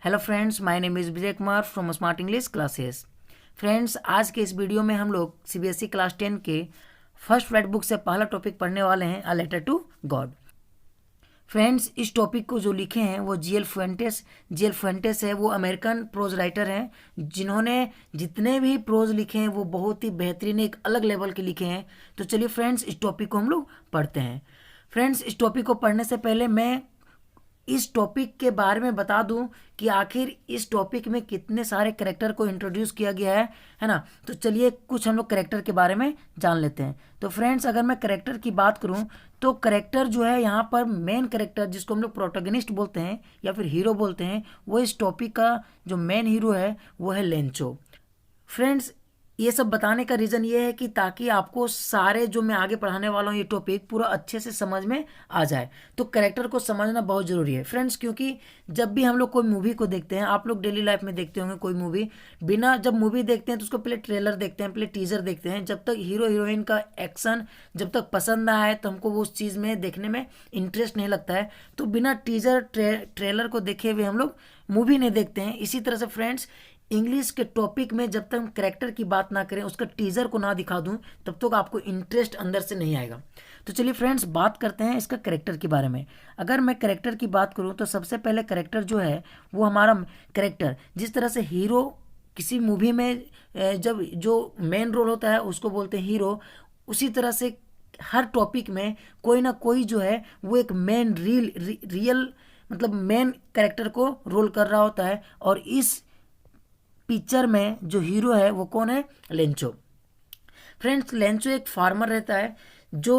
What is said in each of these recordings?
Hello friends, my name is Vijay Kumar from smart English classes. Friends, आज के इस video में हम लोग सीबीएसई क्लास 10 के फर्स्ट रेड बुक से पहला टॉपिक पढ़ने वाले हैं, a letter to God. Friends, इस टॉपिक को जो लिखे हैं वो जी एल फुएंटेस है। वो अमेरिकन प्रोज राइटर हैं जिन्होंने जितने भी प्रोज लिखे हैं वो बहुत ही बेहतरीन एक अलग लेवल के लिखे हैं। तो चलिए फ्रेंड्स, इस टॉपिक को हम लोग पढ़ते हैं। फ्रेंड्स, इस टॉपिक को पढ़ने से पहले मैं इस टॉपिक के बारे में बता दूं कि आखिर इस टॉपिक में कितने सारे करेक्टर को इंट्रोड्यूस किया गया है ना। तो चलिए कुछ हम लोग करेक्टर के बारे में जान लेते हैं। तो फ्रेंड्स, अगर मैं करेक्टर की बात करूं तो करेक्टर जो है यहाँ पर मेन करेक्टर जिसको हम लोग प्रोटोगनिस्ट बोलते हैं या फिर हीरो बोलते हैं, वो इस टॉपिक का जो मेन हीरो है वो है लेंचो। फ्रेंड्स, ये सब बताने का रीज़न ये है कि ताकि आपको सारे जो मैं आगे पढ़ाने वाला हूँ ये टॉपिक पूरा अच्छे से समझ में आ जाए। तो कैरेक्टर को समझना बहुत ज़रूरी है फ्रेंड्स, क्योंकि जब भी हम लोग कोई मूवी को देखते हैं, आप लोग डेली लाइफ में देखते होंगे कोई मूवी, बिना जब मूवी देखते हैं तो उसको पहले ट्रेलर देखते हैं, पहले टीजर देखते हैं। जब तक हीरो हीरोइन का एक्शन जब तक पसंद ना आए तो हमको वो उस चीज़ में देखने में इंटरेस्ट नहीं लगता है। तो बिना टीजर ट्रेलर को देखे हुए हम लोग मूवी नहीं देखते हैं। इसी तरह से फ्रेंड्स, इंग्लिश के टॉपिक में जब तक हम करेक्टर की बात ना करें, उसका टीजर को ना दिखा दूं, तब तक आपको इंटरेस्ट अंदर से नहीं आएगा। तो चलिए फ्रेंड्स, बात करते हैं इसका करेक्टर के बारे में। अगर मैं करेक्टर की बात करूं तो सबसे पहले करेक्टर जो है वो हमारा करेक्टर, जिस तरह से हीरो किसी मूवी में जब जो मेन रोल होता है उसको बोलते हैं हीरो, उसी तरह से हर टॉपिक में कोई ना कोई जो है वो एक मेन रियल मतलब मेन करेक्टर को रोल कर रहा होता है। और इस पिक्चर में जो हीरो है वो कौन है? लेंचो। फ्रेंड्स, लेंचो एक फार्मर रहता है जो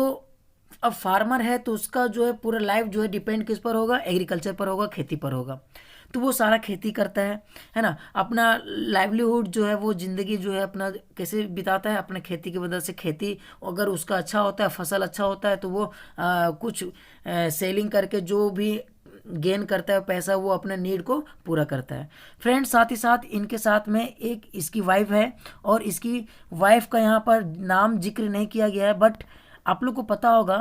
अब फार्मर है तो उसका जो है पूरा लाइफ जो है डिपेंड किस पर होगा? एग्रीकल्चर पर होगा, खेती पर होगा। तो वो सारा खेती करता है ना। अपना लाइवलीहुड जो है वो ज़िंदगी जो है अपना कैसे बिताता है? अपने खेती की वजह से। खेती अगर उसका अच्छा होता है, फसल अच्छा होता है, तो वो कुछ सेलिंग करके जो भी गेन करता है पैसा, वो अपने नीड को पूरा करता है। फ्रेंड्स, साथ ही साथ इनके साथ में एक इसकी वाइफ है, और इसकी वाइफ का यहाँ पर नाम जिक्र नहीं किया गया है, बट आप लोग को पता होगा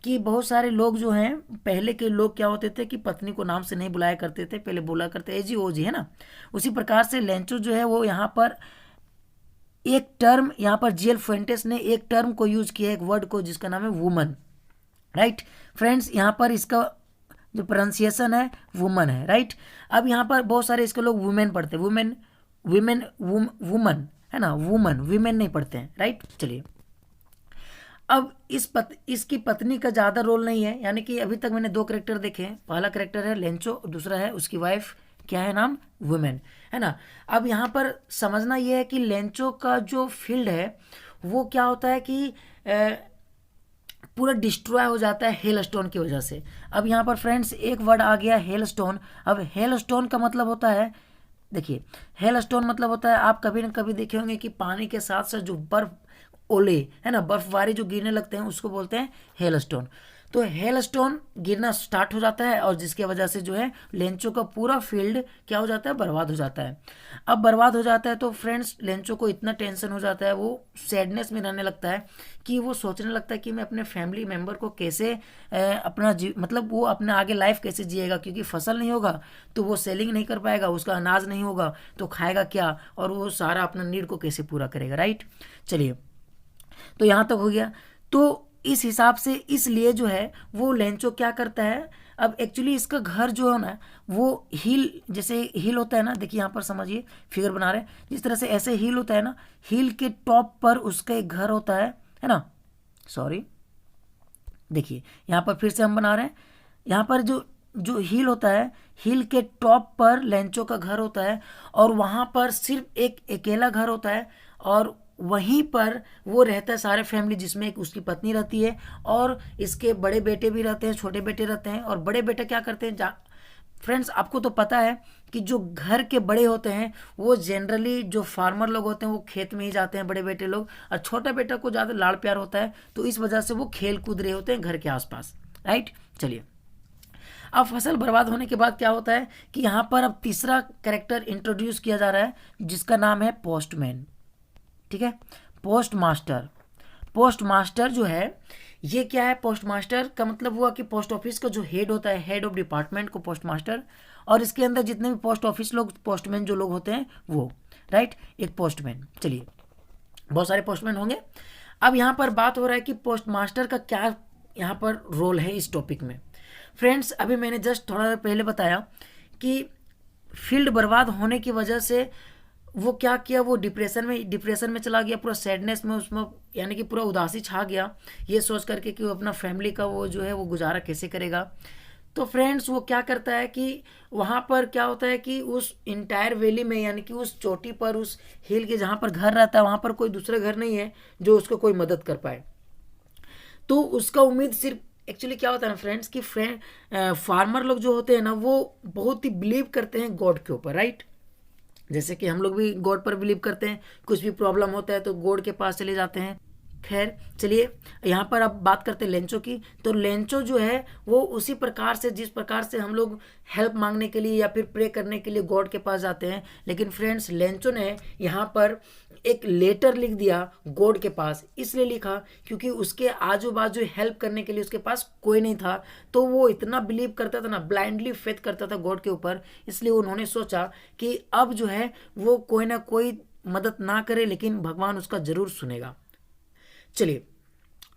कि बहुत सारे लोग जो हैं, पहले के लोग क्या होते थे कि पत्नी को नाम से नहीं बुलाया करते थे, पहले बोला करते एजी ओजी, है ना। उसी प्रकार से लेंचो जो है वो यहाँ पर एक टर्म, यहाँ पर जीएल फुएंटेस ने एक टर्म को यूज किया है, एक वर्ड को, जिसका नाम है वुमन। राइट फ्रेंड्स, यहाँ पर इसका जो प्रोनाउंसिएशन है वुमन है। राइट। अब यहाँ पर बहुत सारे इसके लोग वुमेन पढ़ते हैं, वुमेन वुमेन वुमन, है ना, वुमन, वीमेन नहीं पढ़ते हैं। राइट। चलिए, अब इसकी पत्नी का ज़्यादा रोल नहीं है, यानी कि अभी तक मैंने दो करेक्टर देखे हैं। पहला करेक्टर है लेंचो और दूसरा है उसकी वाइफ, क्या है नाम? वुमेन, है ना। अब यहाँ पर समझना यह है कि लेंचो का जो फील्ड है वो क्या होता है कि पूरा डिस्ट्रॉय हो जाता है हेल स्टोन की वजह से। अब यहाँ पर फ्रेंड्स एक वर्ड आ गया हेल स्टोन। अब हेल स्टोन का मतलब होता है, देखिए, हेल स्टोन मतलब होता है, आप कभी ना कभी देखे होंगे कि पानी के साथ साथ जो बर्फ, ओले, है ना, बर्फबारी जो गिरने लगते हैं उसको बोलते हैं हेल स्टोन। तो हेल स्टोन गिरना स्टार्ट हो जाता है, और जिसके वजह से जो है लेंचो का पूरा फील्ड क्या हो जाता है? बर्बाद हो जाता है। अब बर्बाद हो जाता है तो फ्रेंड्स, लेंचो को इतना टेंशन हो जाता है, वो सैडनेस में रहने लगता है कि वो सोचने लगता है कि मैं अपने फैमिली मेम्बर को कैसे मतलब वो अपने आगे लाइफ कैसे जिएगा, क्योंकि फसल नहीं होगा तो वो सेलिंग नहीं कर पाएगा, उसका अनाज नहीं होगा तो खाएगा क्या, और वो सारा अपना नीड को कैसे पूरा करेगा। राइट। चलिए, तो यहाँ तक हो गया। तो इस हिसाब से इसलिए जो है वो लेंचो क्या करता है, अब एक्चुअली इसका घर जो है ना वो हिल, जैसे हिल होता है ना, देखिए यहाँ पर समझिए, फिगर बना रहे हैं, जिस तरह से ऐसे हिल होता है ना, हिल के टॉप पर उसका एक घर होता है ना। सॉरी, देखिए यहाँ पर फिर से हम बना रहे हैं, यहाँ पर जो जो हिल होता है, हिल के टॉप पर लेंचो का घर होता है, और वहाँ पर सिर्फ एक अकेला घर होता है, और वहीं पर वो रहता है सारे फैमिली, जिसमें एक उसकी पत्नी रहती है और इसके बड़े बेटे भी रहते हैं, छोटे बेटे रहते हैं। और बड़े बेटे क्या करते हैं, फ्रेंड्स आपको तो पता है कि जो घर के बड़े होते हैं वो जनरली जो फार्मर लोग होते हैं वो खेत में ही जाते हैं, बड़े बेटे लोग, और छोटा बेटा को ज़्यादा लाड़ प्यार होता है, तो इस वजह से वो खेल कूद रहे होते हैं घर के आसपास। राइट। चलिए, अब फसल बर्बाद होने के बाद क्या होता है कि यहाँ पर अब तीसरा कैरेक्टर इंट्रोड्यूस किया जा रहा है, जिसका नाम है पोस्टमैन। ठीक है, पोस्ट मास्टर। पोस्ट मास्टर जो है ये क्या है? पोस्ट मास्टर का मतलब हुआ कि पोस्ट ऑफिस का जो हेड होता है, हेड ऑफ डिपार्टमेंट को पोस्ट मास्टर, और इसके अंदर जितने भी पोस्ट ऑफिस लोग, पोस्टमैन जो लोग होते हैं वो, राइट, एक पोस्टमैन। चलिए, बहुत सारे पोस्टमैन होंगे। अब यहाँ पर बात हो रहा है कि पोस्ट मास्टर का क्या यहाँ पर रोल है इस टॉपिक में। फ्रेंड्स, अभी मैंने जस्ट थोड़ा देर पहले बताया कि फील्ड बर्बाद होने की वजह से वो क्या किया, वो डिप्रेशन में चला गया, पूरा सैडनेस में, उसमें यानी कि पूरा उदासी छा गया, ये सोच करके कि वो अपना फैमिली का वो जो है वो गुजारा कैसे करेगा। तो फ्रेंड्स, वो क्या करता है कि वहाँ पर क्या होता है कि उस इंटायर वैली में, यानी कि उस चोटी पर, उस हिल के जहाँ पर घर रहता है, वहाँ पर कोई दूसरा घर नहीं है जो उसको कोई मदद कर पाए। तो उसका उम्मीद सिर्फ, एक्चुअली क्या होता है ना फ्रेंड्स कि फार्मर लोग जो होते हैं ना, वो बहुत ही बिलीव करते हैं गॉड के ऊपर, राइट। जैसे कि हम लोग भी गॉड पर बिलीव करते हैं, कुछ भी प्रॉब्लम होता है तो गॉड के पास चले जाते हैं। खैर चलिए, यहाँ पर अब बात करते हैं लेंचो की। तो लेंचो जो है वो उसी प्रकार से, जिस प्रकार से हम लोग हेल्प मांगने के लिए या फिर प्रे करने के लिए गॉड के पास जाते हैं, लेकिन फ्रेंड्स लेंचो ने यहाँ पर एक लेटर लिख दिया गॉड के पास। इसलिए लिखा क्योंकि उसके आजू बाजू हेल्प करने के लिए उसके पास कोई नहीं था। तो वो इतना बिलीव करता था ना, ब्लाइंडली फेथ करता था गॉड के ऊपर, इसलिए उन्होंने सोचा कि अब जो है वो कोई ना कोई मदद ना करे, लेकिन भगवान उसका जरूर सुनेगा। चलिए,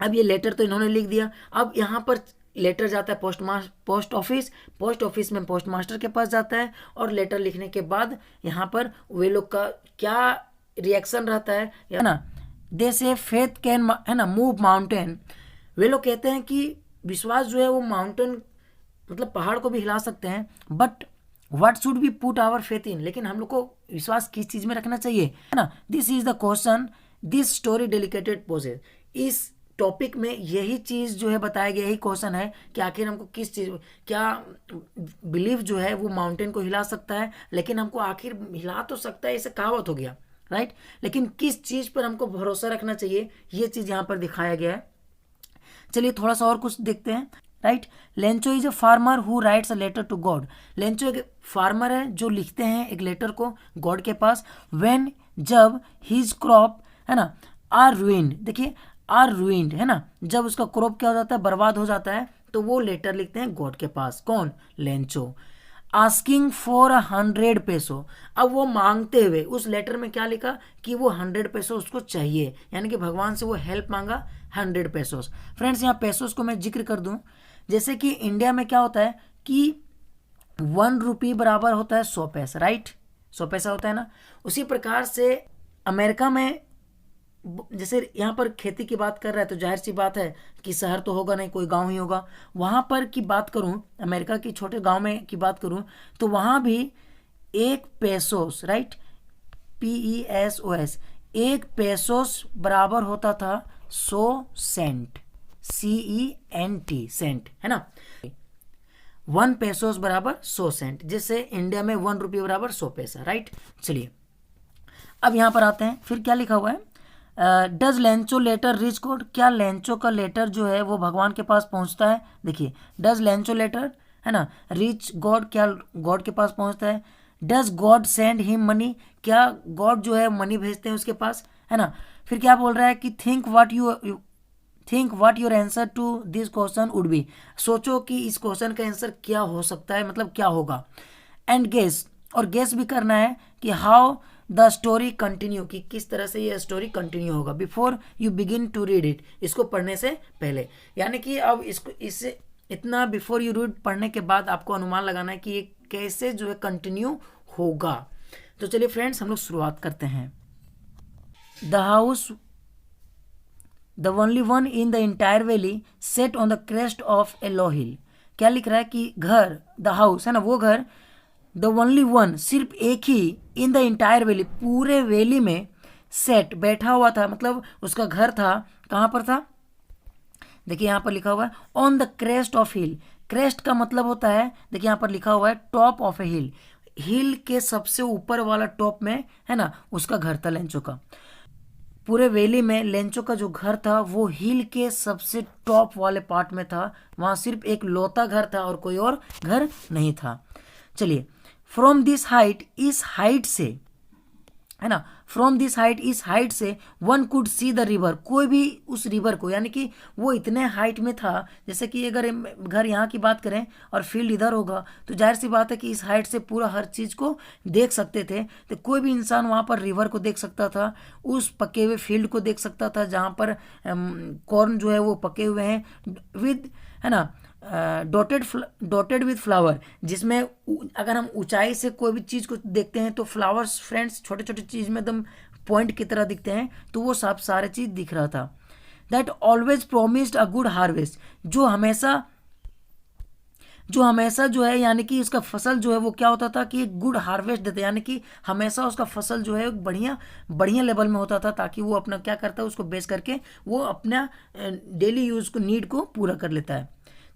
अब ये लेटर तो इन्होंने लिख दिया। अब यहाँ पर लेटर जाता है पोस्ट ऑफिस में पोस्ट मास्टर के पास जाता है, और लेटर लिखने के बाद यहाँ पर वे लोग का क्या रिएक्शन रहता है ना, दे से फेथ कैन, है ना, मूव माउंटेन। वे लोग कहते हैं कि विश्वास जो है वो माउंटेन, मतलब पहाड़ को भी हिला सकते हैं, but what should be put our faith in, लेकिन हम लोग को विश्वास किस चीज में रखना चाहिए, है ना। This is the question this story dedicated poses. इस टॉपिक में यही चीज़ जो है बताया गया, यही क्वेश्चन है कि आखिर हमको किस चीज़, क्या बिलीफ जो है वो माउंटेन को हिला सकता है, लेकिन हमको आखिर हिला तो सकता है, इसे कहावत हो गया, राइट, लेकिन किस चीज़ पर हमको भरोसा रखना चाहिए, ये चीज़ यहाँ पर दिखाया गया है। चलिए थोड़ा सा और कुछ देखते हैं, right. Lencho is a farmer who writes a letter to God. Lencho एक फार्मर है जो लिखते हैं एक लेटर को गॉड के पास। व्हेन, जब हिज क्रॉप, है ना, आर रुइंड, देखिए आर रुइंड, है ना, जब उसका क्रॉप क्या हो जाता है, बर्बाद हो जाता है, तो वो लेटर लिखते हैं गॉड के पास। कौन? लेंचो। आस्किंग फॉर 100 पैसो। अब वो मांगते हुए, उस लेटर में क्या लिखा कि वो 100 पैसो उसको चाहिए, यानी कि भगवान से वो हेल्प मांगा 100 पैसोस। फ्रेंड्स, यहाँ पैसोस को मैं जिक्र कर दूं, जैसे कि इंडिया में क्या होता है कि 1 रुपये बराबर होता है 100 पैसा, राइट, 100 पैसा होता है ना। उसी प्रकार से अमेरिका में, जैसे यहाँ पर खेती की बात कर रहा है तो जाहिर सी बात है कि शहर तो होगा नहीं, कोई गांव ही होगा। वहाँ पर की बात करूँ, अमेरिका की छोटे गांव में की बात करूँ, तो वहाँ भी 1 पेसोस, राइट, PESOS, 1 पेसोस बराबर होता था 100 सेंट, CENT, सेंट, है ना। 1 पेसोस बराबर 100 सेंट, जिससे इंडिया में 1 रुपये बराबर 100 पैसा, राइट। चलिए अब यहाँ पर आते हैं, फिर क्या लिखा हुआ है, does Lencho letter reach God. क्या लेंचो का लेटर जो है वो भगवान के पास पहुँचता है? देखिए, डज लेंचो लेटर, है ना, रिच गॉड, क्या गॉड के पास पहुँचता है? Does God send him money, क्या गॉड जो है मनी भेजते हैं उसके पास, है ना। फिर क्या बोल रहा है कि think what your answer to this question would be. सोचो कि इस क्वेश्चन का आंसर क्या हो सकता है, मतलब क्या होगा। एंड गेस, और गेस भी करना है कि हाउ द स्टोरी कंटिन्यू, कि किस तरह से ये स्टोरी कंटिन्यू होगा, before you begin to read it, इसको पढ़ने से पहले। यानी कि अब इससे इतना बिफोर यू रीड पढ़ने के बाद आपको अनुमान लगाना है कि ये कैसे जो है कंटिन्यू होगा। तो चलिए फ्रेंड्स, हम लोग शुरुआत करते हैं। The house, the only one in the entire valley set on the crest of a low hill. क्या लिख रहा है कि घर, द हाउस, है ना, वो घर, द ओनली वन, सिर्फ एक ही, इन द इंटायर वैली, पूरे वैली में, सेट, बैठा हुआ था, मतलब उसका घर था, कहाँ पर था, देखिए यहाँ पर लिखा हुआ है on the crest of hill. Crest का मतलब होता है, देखिए यहाँ पर लिखा हुआ है टॉप ऑफ ए हिल, हिल के सबसे ऊपर वाला टॉप में, है ना, उसका घर था लेंचो का। पूरे वैली में लेंचो का जो घर था वो हिल के सबसे टॉप वाले पार्ट में था, वहाँ सिर्फ एक लौता घर था और कोई और घर नहीं था। चलिए, फ्रॉम दिस हाइट, इस हाइट से, है ना। फ्रॉम दिस हाइट, इस हाइट से one could see the river, कोई भी उस रिवर को, यानी कि वो इतने हाइट में था, जैसे कि अगर घर यहाँ की बात करें और फील्ड इधर होगा तो जाहिर सी बात है कि इस हाइट से पूरा हर चीज़ को देख सकते थे। तो कोई भी इंसान वहाँ पर रिवर को देख सकता था, उस पके हुए फील्ड को देख सकता था जहाँ पर कॉर्न जो है वो पके हुए हैं विद, है ना, डॉटेड विथ फ्लावर, जिसमें अगर हम ऊंचाई से कोई भी चीज़ को देखते हैं तो फ्लावर्स फ्रेंड्स छोटे छोटे चीज़ में एकदम पॉइंट की तरह दिखते हैं, तो वो सब सारे चीज़ दिख रहा था। That always promised a good harvest, जो हमेशा जो है यानी कि उसका फसल जो है वो क्या होता था कि एक गुड हार्वेस्ट देते, यानी कि हमेशा उसका फसल जो है बढ़िया बढ़िया लेवल में होता था, ताकि वो अपना क्या करता है उसको बेच करके वो अपना डेली यूज को नीड को पूरा कर लेता है।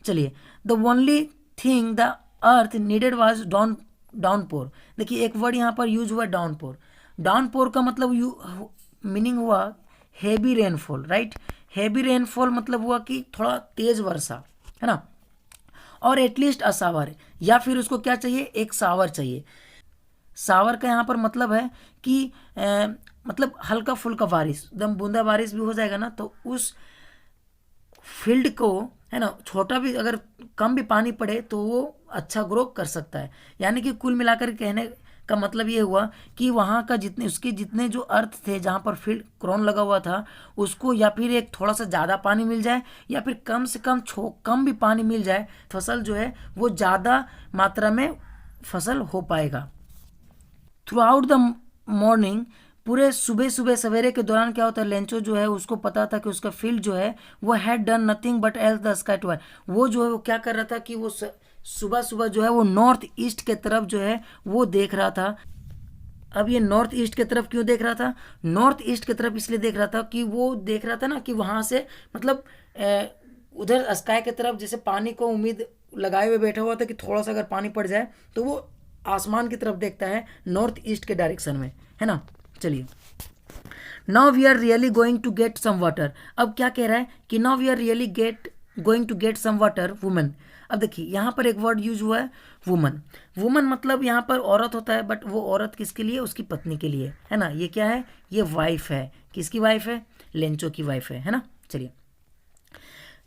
चलिए, the only thing the earth needed was downpour. देखिए एक वर्ड यहाँ पर यूज हुआ डाउनपोर। डाउनपोर का मतलब मीनिंग हुआ heavy rainfall, right. Heavy rainfall मतलब हुआ कि थोड़ा तेज वर्षा, है ना। और एटलीस्ट अ सावर, या फिर उसको क्या चाहिए, एक सावर चाहिए। सावर का यहाँ पर मतलब है कि मतलब हल्का फुल्का बारिश, एकदम बूंदा बारिश भी हो जाएगा ना, तो उस फील्ड को, है ना, छोटा भी अगर कम भी पानी पड़े तो वो अच्छा ग्रो कर सकता है। यानी कि कुल मिलाकर कहने का मतलब ये हुआ कि वहाँ का जितने जो अर्थ थे जहाँ पर फील्ड क्रॉन लगा हुआ था, उसको या फिर एक थोड़ा सा ज़्यादा पानी मिल जाए या फिर कम से कम भी पानी मिल जाए, फसल जो है वो ज़्यादा मात्रा में फसल हो पाएगा। थ्रू आउट द मॉर्निंग, पूरे सुबह सुबह सवेरे के दौरान क्या होता है, लेंचो जो है उसको पता था कि उसका फील्ड जो है वो had done nothing but else the sky to, वो जो है वो क्या कर रहा था कि वो सुबह सुबह जो है वो नॉर्थ ईस्ट के तरफ जो है वो देख रहा था। अब ये नॉर्थ ईस्ट की तरफ क्यों देख रहा था, नॉर्थ ईस्ट की तरफ इसलिए देख रहा था कि वो देख रहा था ना कि वहाँ से मतलब उधर स्काई की तरफ जैसे पानी को उम्मीद लगाए हुए बैठा हुआ था कि थोड़ा सा अगर पानी पड़ जाए तो वो आसमान की तरफ देखता है नॉर्थ ईस्ट के डायरेक्शन में, है ना। चलिए, now we are really going to get some water. अब क्या कह रहा है कि now we are really going to get some water women. अब देखिए यहाँ पर एक वर्ड यूज हुआ है वुमन। वुमन मतलब यहाँ पर औरत होता है, बट वो औरत किसके लिए, उसकी पत्नी के लिए, है ना। ये क्या है, ये वाइफ है, किसकी वाइफ है, लेंचो की वाइफ है ना। चलिए,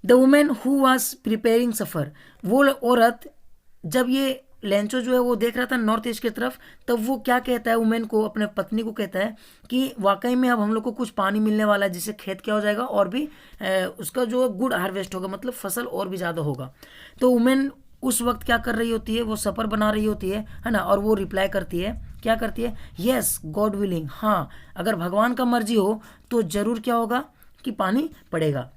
the women who was preparing supper, वो औरत जब ये लेंचो जो है वो देख रहा था नॉर्थ ईस्ट की तरफ, तब वो क्या कहता है वुमेन को, अपने पत्नी को कहता है कि वाकई में अब हम लोग को कुछ पानी मिलने वाला है, जिससे खेत क्या हो जाएगा और भी उसका जो गुड हार्वेस्ट होगा, मतलब फसल और भी ज़्यादा होगा। तो वुमेन उस वक्त क्या कर रही होती है, वो सफ़र बना रही होती है ना, और वो रिप्लाई करती है, क्या करती है, येस गॉड विलिंग, हाँ अगर भगवान का मर्जी हो तो ज़रूर क्या होगा कि पानी पड़ेगा।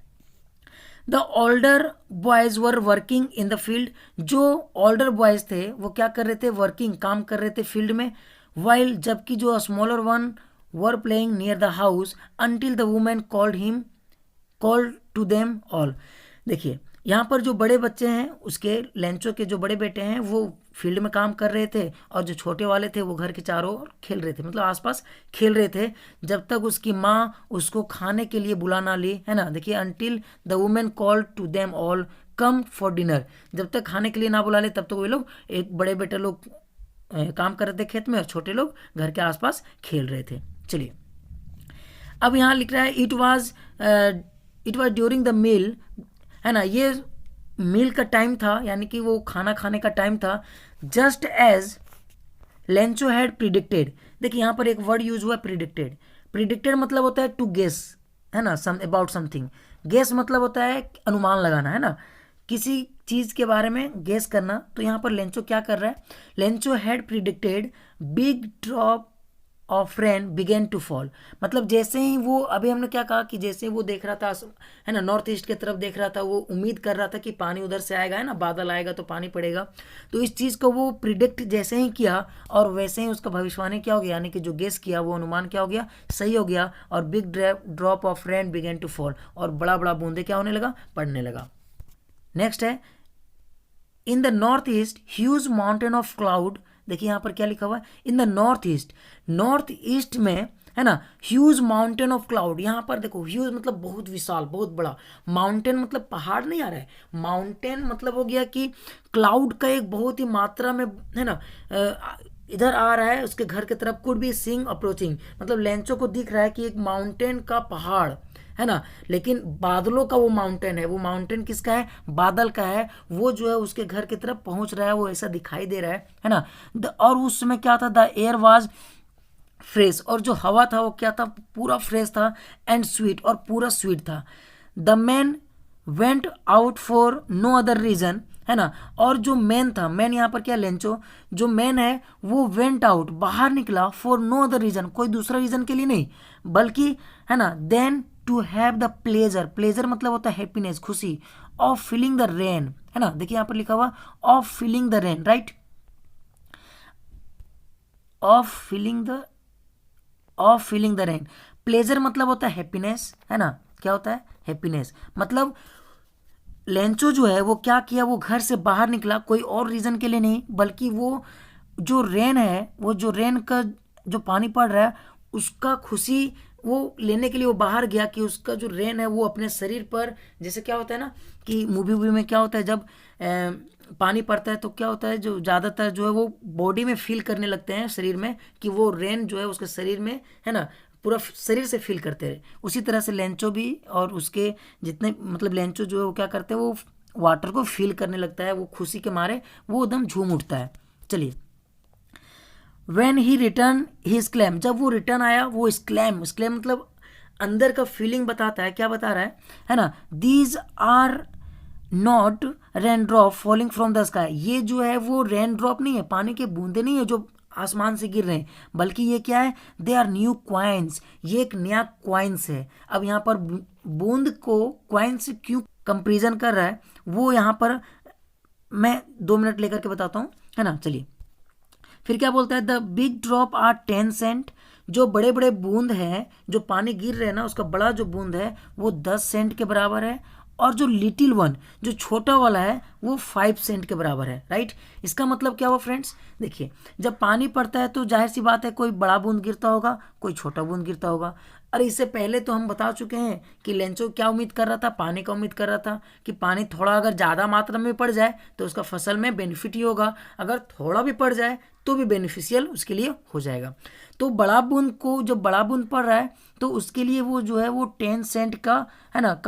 The older boys were working in the field, जो ओल्डर बॉयज थे वो क्या कर रहे थे, वर्किंग काम कर रहे थे फील्ड में, वाइल जबकि जो smaller one were playing near the house until the women called to them all. देखिए यहाँ पर जो बड़े बच्चे हैं उसके लेंचो के जो बड़े बेटे हैं वो फील्ड में काम कर रहे थे, और जो छोटे वाले थे वो घर के चारों ओर खेल रहे थे, मतलब आसपास खेल रहे थे, जब तक उसकी माँ उसको खाने के लिए बुला ना ली, है ना। देखिए, until the women called to them all come for dinner, जब तक खाने के लिए ना बुला ले तब तक वो लोग, एक बड़े बेटे लोग काम कर रहे थे खेत में और छोटे लोग घर के आसपास खेल रहे थे। चलिए, अब यहाँ लिख रहा है it was during the meal, है ना, ये मील का टाइम था, यानी कि वो खाना खाने का टाइम था। Just as Lencho had predicted, देखिए यहाँ पर एक वर्ड यूज हुआ प्रिडिक्टेड। प्रिडिक्टेड मतलब होता है टू गेस, है ना, अबाउट समथिंग। गेस मतलब होता है अनुमान लगाना, है ना, किसी चीज़ के बारे में गेस करना। तो यहाँ पर लेंचो क्या कर रहा है, Lencho had predicted big drop of rain began to fall, मतलब जैसे ही वो, अभी हमने क्या कहा कि जैसे वो देख रहा था, है ना, नॉर्थ ईस्ट की तरफ देख रहा था, वो उम्मीद कर रहा था कि पानी उधर से आएगा, है ना, बादल आएगा तो पानी पड़ेगा। तो इस चीज़ को वो प्रिडिक्ट जैसे ही किया और वैसे ही उसका भविष्यवाणी क्या हो गया, यानी कि जो गेस किया वो अनुमान क्या हो गया, सही हो गया, और big drop of rain began to fall, और बड़ा बड़ा बूंदे क्या होने लगा, पड़ने लगा। नेक्स्ट है in the north east huge mountain of cloud. देखिए यहाँ पर क्या लिखा हुआ है, इन द नॉर्थ ईस्ट में, है ना, ह्यूज माउंटेन ऑफ क्लाउड। यहाँ पर देखो ह्यूज मतलब बहुत विशाल, बहुत बड़ा, माउंटेन मतलब पहाड़ नहीं आ रहा है, माउंटेन मतलब हो गया कि क्लाउड का एक बहुत ही मात्रा में, है ना, इधर आ रहा है उसके घर की तरफ, कुड बी सीइंग अप्रोचिंग, मतलब लेंचो को दिख रहा है कि एक माउंटेन का पहाड़ है ना, लेकिन बादलों का वो माउंटेन है, वो माउंटेन किसका है, बादल का है, वो जो है उसके घर की तरफ पहुंच रहा है, वो ऐसा दिखाई दे रहा है ना। और उस समय क्या था, द एयर वाज फ्रेश, और जो हवा था वो क्या था, पूरा फ्रेश था, एंड स्वीट, और पूरा स्वीट था। The man went out for no other reason, है ना, और जो मैन था, मैन यहाँ पर क्या, लेंचो, जो मैन है वो वेंट आउट, बाहर निकला, फॉर नो अदर रीजन, कोई दूसरा रीजन के लिए नहीं, बल्कि है ना, then to have the pleasure, pleasure मतलब होता है हैप्पीनेस, खुशी, ऑफ फीलिंग द रेन, है ना, देखिए यहाँ पर लिखा हुआ of feeling the rain, right, of feeling the rain. Pleasure मतलब होता है हैप्पीनेस, है ना, क्या होता है, हैप्पीनेस, मतलब लेंचो जो है वो क्या किया, वो घर से बाहर निकला कोई और रीजन के लिए नहीं, बल्कि वो जो रेन है, वो जो रेन का जो पानी पड़ रहा है उसका खुशी वो लेने के लिए वो बाहर गया, कि उसका जो रेन है वो अपने शरीर पर, जैसे क्या होता है ना कि मूवी में क्या होता है, जब पानी पड़ता है तो क्या होता है, जो ज़्यादातर जो है वो बॉडी में फील करने लगते हैं शरीर में, कि वो रेन जो है उसके शरीर में, है ना, पूरा शरीर से फील करते रहे। उसी तरह से लेंचो भी और उसके जितने मतलब लेंचो जो है वो क्या करते हैं, वो वाटर को फील करने लगता है, वो खुशी के मारे वो एकदम झूम उठता है। चलिए, वेन ही रिटर्न ही स्क्लैम, जब वो रिटर्न आया, वो स्क्लैम मतलब अंदर का फीलिंग बताता है, क्या बता रहा है ना, these are not rain drop falling from the sky, ये जो है वो रेन ड्रॉप नहीं है, पानी के बूंदे नहीं है जो आसमान से गिर रहे हैं, बल्कि ये क्या है, दे आर न्यू क्वाइंस, ये एक नया क्वाइंस है। अब यहाँ पर बूंद को क्वाइंस से क्यों कंपेरिजन कर रहा है, वो यहाँ पर मैं 2 मिनट लेकर के बताता हूँ, है ना। चलिए, फिर क्या बोलता है, the big drop are 10 cent, जो बड़े बड़े बूंद हैं, जो पानी गिर रहे हैं ना, उसका बड़ा जो बूंद है वो 10 सेंट के बराबर है, और जो लिटिल वन, जो छोटा वाला है, वो 5 सेंट के बराबर है, राइट। इसका मतलब क्या हुआ फ्रेंड्स, देखिए, जब पानी पड़ता है तो जाहिर सी बात है कोई बड़ा बूंद गिरता होगा, कोई छोटा बूंद गिरता होगा। अरे इससे पहले तो हम बता चुके हैं कि लेंचो क्या उम्मीद कर रहा था, पानी का उम्मीद कर रहा था, कि पानी थोड़ा अगर ज़्यादा मात्रा में पड़ जाए तो उसका फसल में बेनिफिट ही होगा, अगर थोड़ा भी पड़ जाए तो भी बेनिफिशियल उसके लिए हो जाएगा। तो बड़ा बूंद को, जब बड़ा बूंद पड़ रहा है तो उसके लिए वो जो है वो 10 सेंट का, है ना,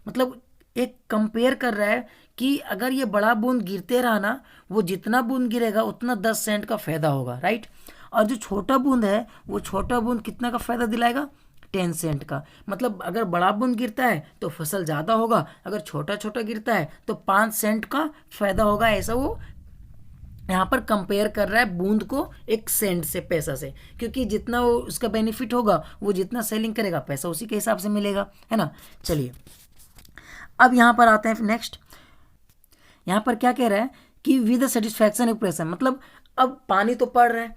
मतलब एक कंपेयर कर रहा है कि अगर ये बड़ा बूंद गिरते रहा ना, वो जितना बूंद गिरेगा उतना 10 सेंट का फायदा होगा, राइट। और जो छोटा बूंद है, वो छोटा बूंद कितना का फायदा दिलाएगा, 10 सेंट का। मतलब अगर बड़ा बूंद गिरता है तो फसल ज़्यादा होगा, अगर छोटा छोटा गिरता है तो 5 सेंट का फायदा होगा, ऐसा वो यहाँ पर कंपेयर कर रहा है बूंद को एक सेंट से, पैसा से, क्योंकि जितना वो उसका बेनिफिट होगा, वो जितना सेलिंग करेगा पैसा उसी के हिसाब से मिलेगा, है ना। चलिए, अब यहाँ पर आते हैं नेक्स्ट, यहाँ पर क्या कह रहा है कि विद सेटिस्फैक्शन एक्सप्रेशन, मतलब अब पानी तो पड़ रहा है,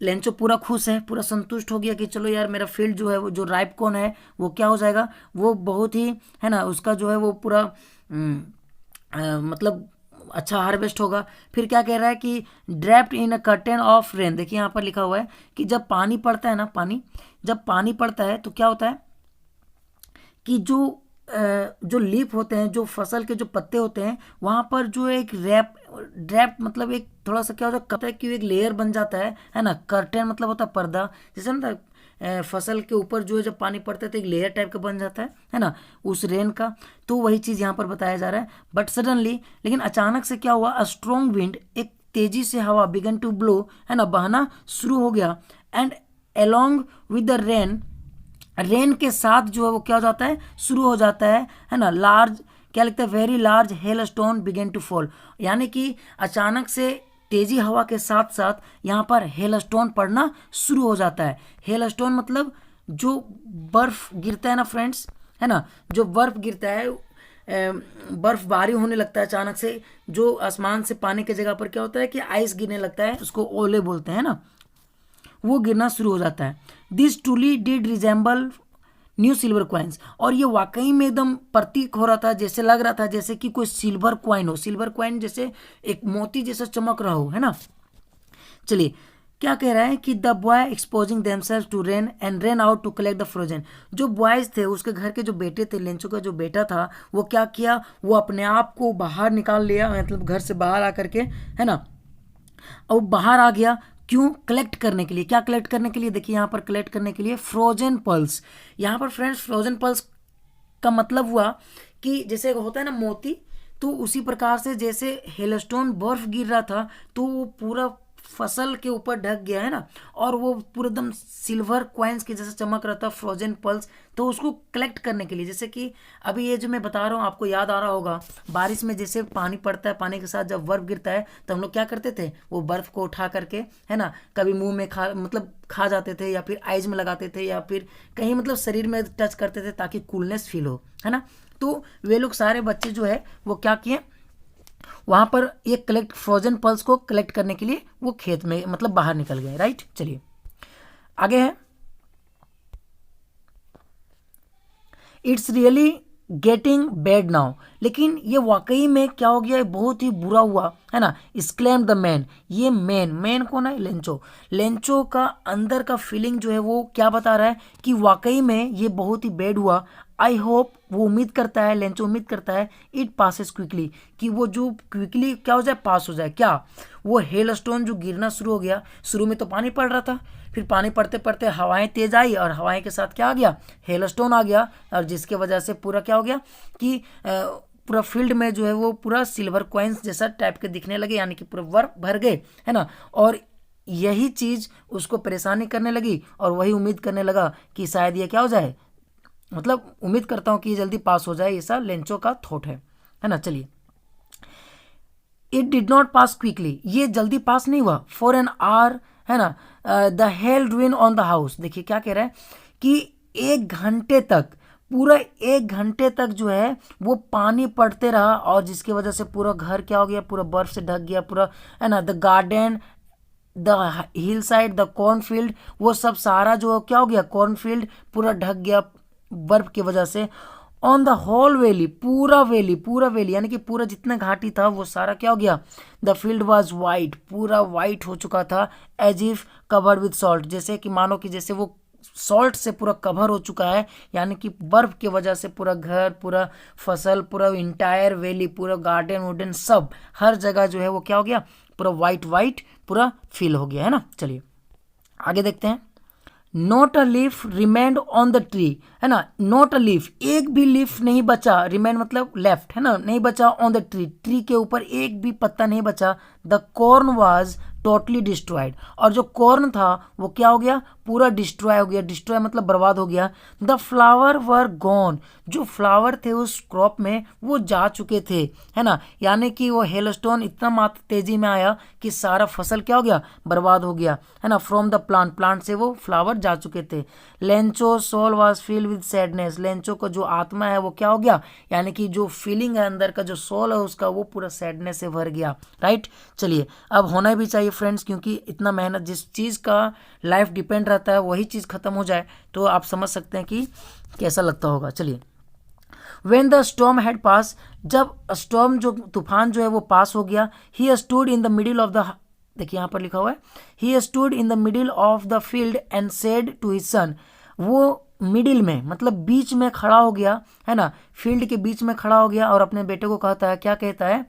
लेंचो पूरा खुश है, पूरा संतुष्ट हो गया कि चलो यार मेरा फील्ड जो है वो जो राइप कॉर्न है वो क्या हो जाएगा, वो बहुत ही, है ना, उसका जो है वो पूरा मतलब अच्छा हार्वेस्ट होगा। फिर क्या कह रहा है कि draped in a curtain of rain, देखिए यहाँ पर लिखा हुआ है कि जब पानी पड़ता है ना, जब पानी पड़ता है तो क्या होता है कि जो लीफ होते हैं, जो फसल के जो पत्ते होते हैं, वहाँ पर जो एक ड्रैप मतलब एक थोड़ा सा क्या होता है कि एक लेयर बन जाता है ना। कर्टेन मतलब होता है पर्दा, जैसे ना फसल के ऊपर जो है जब पानी पड़ता है तो एक लेयर टाइप का बन जाता है ना, उस रेन का। तो वही चीज़ यहाँ पर बताया जा रहा है। बट सडनली, लेकिन अचानक से क्या हुआ, अ स्ट्रॉन्ग विंड, एक तेजी से हवा, बिगन टू ब्लो, है ना, बहना शुरू हो गया, and along with the rain के साथ जो है वो क्या हो जाता है, शुरू हो जाता है ना, लार्ज, क्या लिखता है, very large hail stone began to fall, यानी कि अचानक से तेजी हवा के साथ साथ यहाँ पर हेल स्टोन पड़ना शुरू हो जाता है। हेल स्टोन मतलब जो बर्फ गिरता है ना फ्रेंड्स, है ना, जो बर्फ गिरता है, बर्फबारी होने लगता है अचानक से, जो आसमान से पानी की जगह पर क्या होता है कि आइस गिरने लगता है, उसको ओले बोलते हैं ना, वो गिरना शुरू हो जाता है। This truly did resemble new silver coins, और ये वाकई में एकदम प्रतीक हो रहा था, जैसे लग रहा था जैसे कि कोई सिल्वर क्वाइन हो, सिल्वर क्वाइन जैसे एक मोती जैसा चमक रहा हो, है ना। चलिए, क्या कह रहा है कि the boy exposing themselves to rain and rain out to collect the frozen, जो बॉयज थे, उसके घर के जो बेटे थे, लेंचो का जो बेटा था, वो क्या किया, वो अपने आप को बाहर निकाल लिया, मतलब घर से बाहर आकर के, है ना, और बाहर आ गया क्यों? कलेक्ट करने के लिए। क्या कलेक्ट करने के लिए? देखिए यहाँ पर कलेक्ट करने के लिए फ्रोजन पल्स। यहाँ पर फ्रेंड्स फ्रोजन पल्स का मतलब हुआ कि जैसे होता है ना मोती, तो उसी प्रकार से जैसे हेलस्टोन बर्फ गिर रहा था तो वो पूरा फसल के ऊपर ढक गया है ना, और वो पूरा एकदम सिल्वर कॉइन्स के जैसा चमक रहा था फ्रोजन पल्स। तो उसको कलेक्ट करने के लिए, जैसे कि अभी ये जो मैं बता रहा हूँ आपको याद आ रहा होगा, बारिश में जैसे पानी पड़ता है, पानी के साथ जब बर्फ गिरता है तो हम लोग क्या करते थे, वो बर्फ को उठा करके है ना कभी मुंह में खा जाते थे, या फिर आइज में लगाते थे, या फिर कहीं शरीर में टच करते थे ताकि कूलनेस फील हो, है ना। तो वे लोग सारे बच्चे जो है वो क्या किए, वहां पर ये फ्रोजन पल्स को कलेक्ट करने के लिए वो खेत में बाहर निकल गए, राइट। चलिए आगे है, it's really getting bad now. लेकिन ये वाकई में क्या हो गया, बहुत ही बुरा हुआ है ना। एक्सक्लेम द मैन, ये मैन कौन है? लेंचो का अंदर का फीलिंग जो है वो क्या बता रहा है कि वाकई में ये बहुत ही बैड हुआ। आई होप, वो उम्मीद करता है, लेंचो उम्मीद करता है, इट पासेस क्विकली, कि वो जो क्विकली क्या हो जाए, पास हो जाए। क्या? वो हेलस्टोन जो गिरना शुरू हो गया, शुरू में तो पानी पड़ रहा था, फिर पानी पड़ते पड़ते हवाएं तेज आई, और हवाएं के साथ क्या आ गया, हेलस्टोन आ गया, और जिसके वजह से पूरा क्या हो गया कि पूरा फील्ड में जो है वो पूरा सिल्वर कॉइन्स जैसा टाइप के दिखने लगे, यानी कि पूरा वर्फ भर गए, है ना। और यही चीज उसको परेशानी करने लगी, और वही उम्मीद करने लगा कि शायद ये क्या हो जाए, उम्मीद करता हूं कि ये जल्दी पास हो जाए। ऐसा लेंचो का थॉट है ना। चलिए, it did not pass quickly, ये जल्दी पास नहीं हुआ। फॉर एन आवर, है ना, the hell ruin on the house. देखिए क्या कह रहा है कि 1 घंटे तक, पूरा 1 घंटे तक जो है वो पानी पड़ते रहा, और जिसकी वजह से पूरा घर क्या हो गया, पूरा बर्फ से ढक गया पूरा, है ना। The garden, the hill side, the cornfield, वो सब सारा जो क्या हो गया, कॉर्नफील्ड पूरा ढक गया बर्फ की वजह से। ऑन द होल वैली, पूरा वैली यानी कि पूरा जितना घाटी था वो सारा क्या हो गया, द फील्ड वॉज वाइट, पूरा वाइट हो चुका था। As if covered with salt, जैसे कि मानो कि जैसे वो सॉल्ट से पूरा कवर हो चुका है, यानी कि बर्फ की वजह से पूरा घर, पूरा फसल, पूरा इंटायर वैली, पूरा गार्डन वुडन सब हर जगह जो है वो क्या हो गया, पूरा वाइट पूरा फील हो गया, है ना। चलिए आगे देखते हैं। Not a leaf remained on the tree, है ना। नॉट अ लीफ, एक भी लीफ नहीं बचा, रिमेंड मतलब लेफ्ट, है ना, नहीं बचा ऑन द ट्री, ट्री के ऊपर एक भी पत्ता नहीं बचा। The corn was totally destroyed, और जो कॉर्न था वो क्या हो गया, पूरा डिस्ट्रॉय हो गया। डिस्ट्रॉय मतलब बर्बाद हो गया। द फ्लावर वर गॉन, जो फ्लावर थे उस क्रॉप में वो जा चुके थे, है ना, यानी कि वो हेलस्टोन इतना मात्र तेजी में आया कि सारा फसल क्या हो गया, बर्बाद हो गया, है ना। फ्रॉम द प्लांट से वो फ्लावर जा चुके थे। Lencho soul was filled with sadness, Lencho का जो आत्मा है वो क्या हो गया, यानी कि जो फीलिंग है अंदर का, जो सोल है उसका, वो पूरा सैडनेस से भर गया, राइट। चलिए, अब होना भी चाहिए फ्रेंड्स, क्योंकि इतना मेहनत, जिस चीज़ का लाइफ डिपेंड रहता है वही चीज़ खत्म हो जाए तो आप समझ सकते हैं कि कैसा लगता होगा। चलिए, When the storm had passed, जब स्टॉर्म जो तूफान जो है वो पास हो गया, he stood in the middle of the, देखिए यहाँ पर लिखा हुआ है, he stood in the middle of the field and said to his son, वो मिडिल में मतलब बीच में खड़ा हो गया, है ना, फील्ड के बीच में खड़ा हो गया और अपने बेटे को कहता है, क्या कहता है,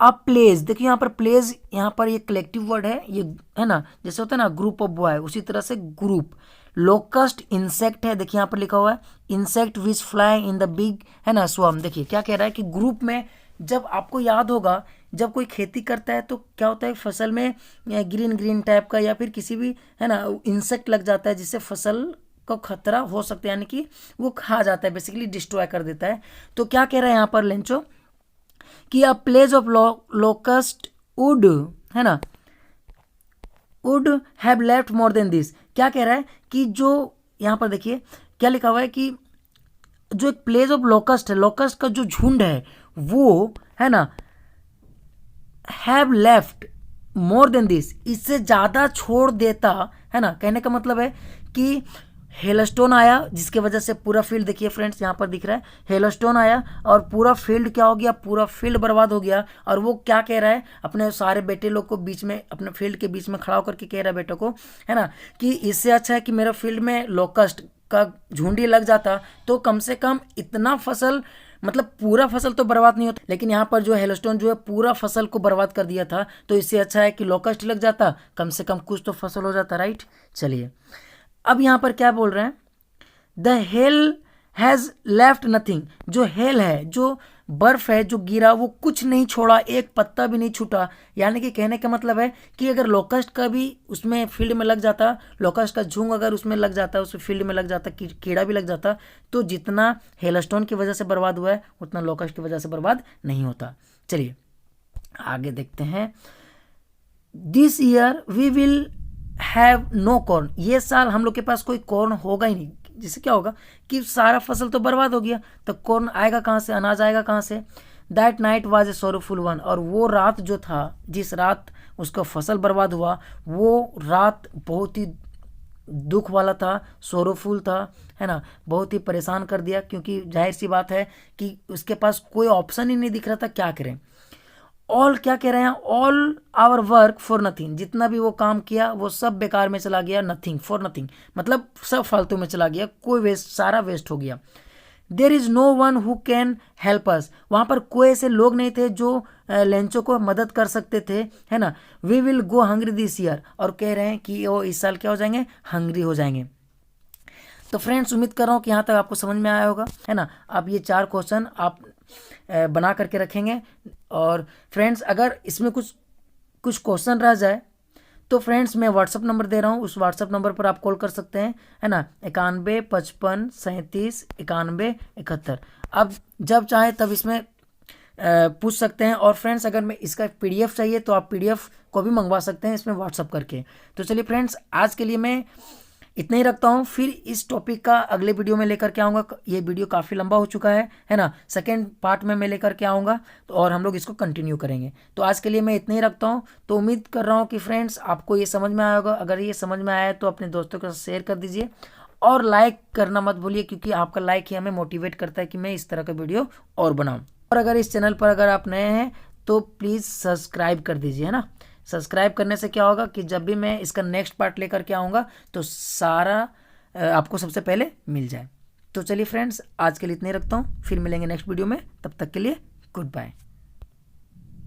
अ प्लेज। देखिए यहाँ पर प्लेज, यहाँ पर ये कलेक्टिव वर्ड है, ये है ना, जैसे होता है ना ग्रुप ऑफ बॉय, उसी तरह से ग्रुप। लोकस्ट इंसेक्ट है, देखिए यहाँ पर लिखा हुआ है, insect which fly in the big, है ना, स्वम। देखिए क्या कह रहा है कि ग्रुप में, जब आपको याद होगा जब कोई खेती करता है तो क्या होता है, फसल में ग्रीन टाइप का या फिर किसी भी, है ना, इंसेक्ट लग जाता है जिससे फसल को खतरा हो सकता है, यानी कि वो खा जाता है, बेसिकली डिस्ट्रॉय कर देता है। तो क्या कह रहा है यहाँ पर लेंचो कि अ प्लेज ऑफ लोकस्ट वुड, है ना, would have left more than this. क्या कह रहा है कि जो यहाँ पर देखिए क्या लिखा हुआ है कि जो एक प्लेज ऑफ लोकस्ट है, लोकस्ट का जो झुंड है वो, है ना, have left more than this, इससे ज़्यादा छोड़ देता, है ना। कहने का मतलब है कि हेलस्टोन आया जिसके वजह से पूरा फील्ड, देखिए फ्रेंड्स यहाँ पर दिख रहा है, हेलस्टोन आया और पूरा फील्ड क्या हो गया, पूरा फील्ड बर्बाद हो गया। और वो क्या कह रहा है अपने सारे बेटे लोग को बीच में, अपने फील्ड के बीच में खड़ा होकर के कह रहा है बेटों को, है ना, कि इससे अच्छा है कि मेरा फील्ड में लोकस्ट का झुंडी लग जाता तो कम से कम इतना फसल मतलब पूरा फसल तो बर्बाद नहीं होता, लेकिन यहाँ पर जो हेलस्टोन जो है पूरा फसल को बर्बाद कर दिया था। तो इससे अच्छा है कि लोकस्ट लग जाता, कम से कम कुछ तो फसल हो जाता, राइट। चलिए अब यहाँ पर क्या बोल रहे हैं, the hell has left nothing. जो हेल है, जो बर्फ है जो गिरा, वो कुछ नहीं छोड़ा, एक पत्ता भी नहीं छूटा। यानी कि कहने का मतलब है कि अगर लोकस्ट का भी उसमें फील्ड में लग जाता, लोकस्ट का झुंड अगर उसमें लग जाता, उस फील्ड में लग जाता, कीड़ा भी लग जाता, तो जितना हेलस्टोन की वजह से बर्बाद हुआ है उतना लोकस्ट की वजह से बर्बाद नहीं होता। चलिए आगे देखते हैं। This year we will have no corn. ये साल हम लोग के पास कोई कॉर्न होगा ही नहीं। जिससे क्या होगा कि सारा फसल तो बर्बाद हो गया, तो कॉर्न आएगा कहाँ से, अनाज आएगा कहाँ से। That night was a sorrowful one. और वो रात जो था, जिस रात उसका फसल बर्बाद हुआ, वो रात बहुत ही दुख वाला था, सोरोफुल था, है ना। बहुत ही परेशान कर दिया, क्योंकि जाहिर सी बात है कि उसके पास कोई ऑप्शन ही नहीं दिख रहा था, क्या करें। ऑल क्या कह रहे हैं, all our work for nothing. जितना भी वो काम किया वो सब बेकार में चला गया, नथिंग फॉर नथिंग, मतलब सब फालतू में चला गया, कोई वेस्ट, सारा वेस्ट हो गया। There is no one who can help us. वहाँ पर कोई ऐसे लोग नहीं थे जो लेंचो को मदद कर सकते थे, है ना। We will go hungry this year. और कह रहे हैं कि वो इस साल क्या हो जाएंगे, हंग्री हो जाएंगे। तो फ्रेंड्स उम्मीद कर रहा हूँ कि यहाँ तक आपको समझ में आया होगा, है ना। अब ये 4 क्वेश्चन आप बना करके रखेंगे। और फ्रेंड्स अगर इसमें कुछ क्वेश्चन रह जाए तो फ्रेंड्स मैं व्हाट्सअप नंबर दे रहा हूँ, उस व्हाट्सअप नंबर पर आप कॉल कर सकते हैं, है ना। 91 55 37 91 71। अब जब चाहे तब इसमें पूछ सकते हैं। और फ्रेंड्स अगर मैं इसका PDF चाहिए तो आप PDF को भी मंगवा सकते हैं इसमें व्हाट्सअप करके। तो चलिए फ्रेंड्स आज के लिए मैं इतना ही रखता हूँ, फिर इस टॉपिक का अगले वीडियो में लेकर के आऊँगा। ये वीडियो काफ़ी लंबा हो चुका है ना। सेकेंड पार्ट में मैं लेकर के आऊँगा, तो और हम लोग इसको कंटिन्यू करेंगे। तो आज के लिए मैं इतना ही रखता हूँ। तो उम्मीद कर रहा हूँ कि फ्रेंड्स आपको ये समझ में आया होगा। अगर ये समझ में आया तो अपने दोस्तों के साथ शेयर कर दीजिए और लाइक करना मत भूलिए, क्योंकि आपका लाइक ही हमें मोटिवेट करता है कि मैं इस तरह का वीडियो और बनाऊँ। और अगर इस चैनल पर अगर आप नए हैं तो प्लीज़ सब्सक्राइब कर दीजिए, है ना। सब्सक्राइब करने से क्या होगा कि जब भी मैं इसका नेक्स्ट पार्ट लेकर के आऊँगा तो सारा आपको सबसे पहले मिल जाए। तो चलिए फ्रेंड्स आज के लिए इतने रखता हूँ, फिर मिलेंगे नेक्स्ट वीडियो में। तब तक के लिए गुड बाय।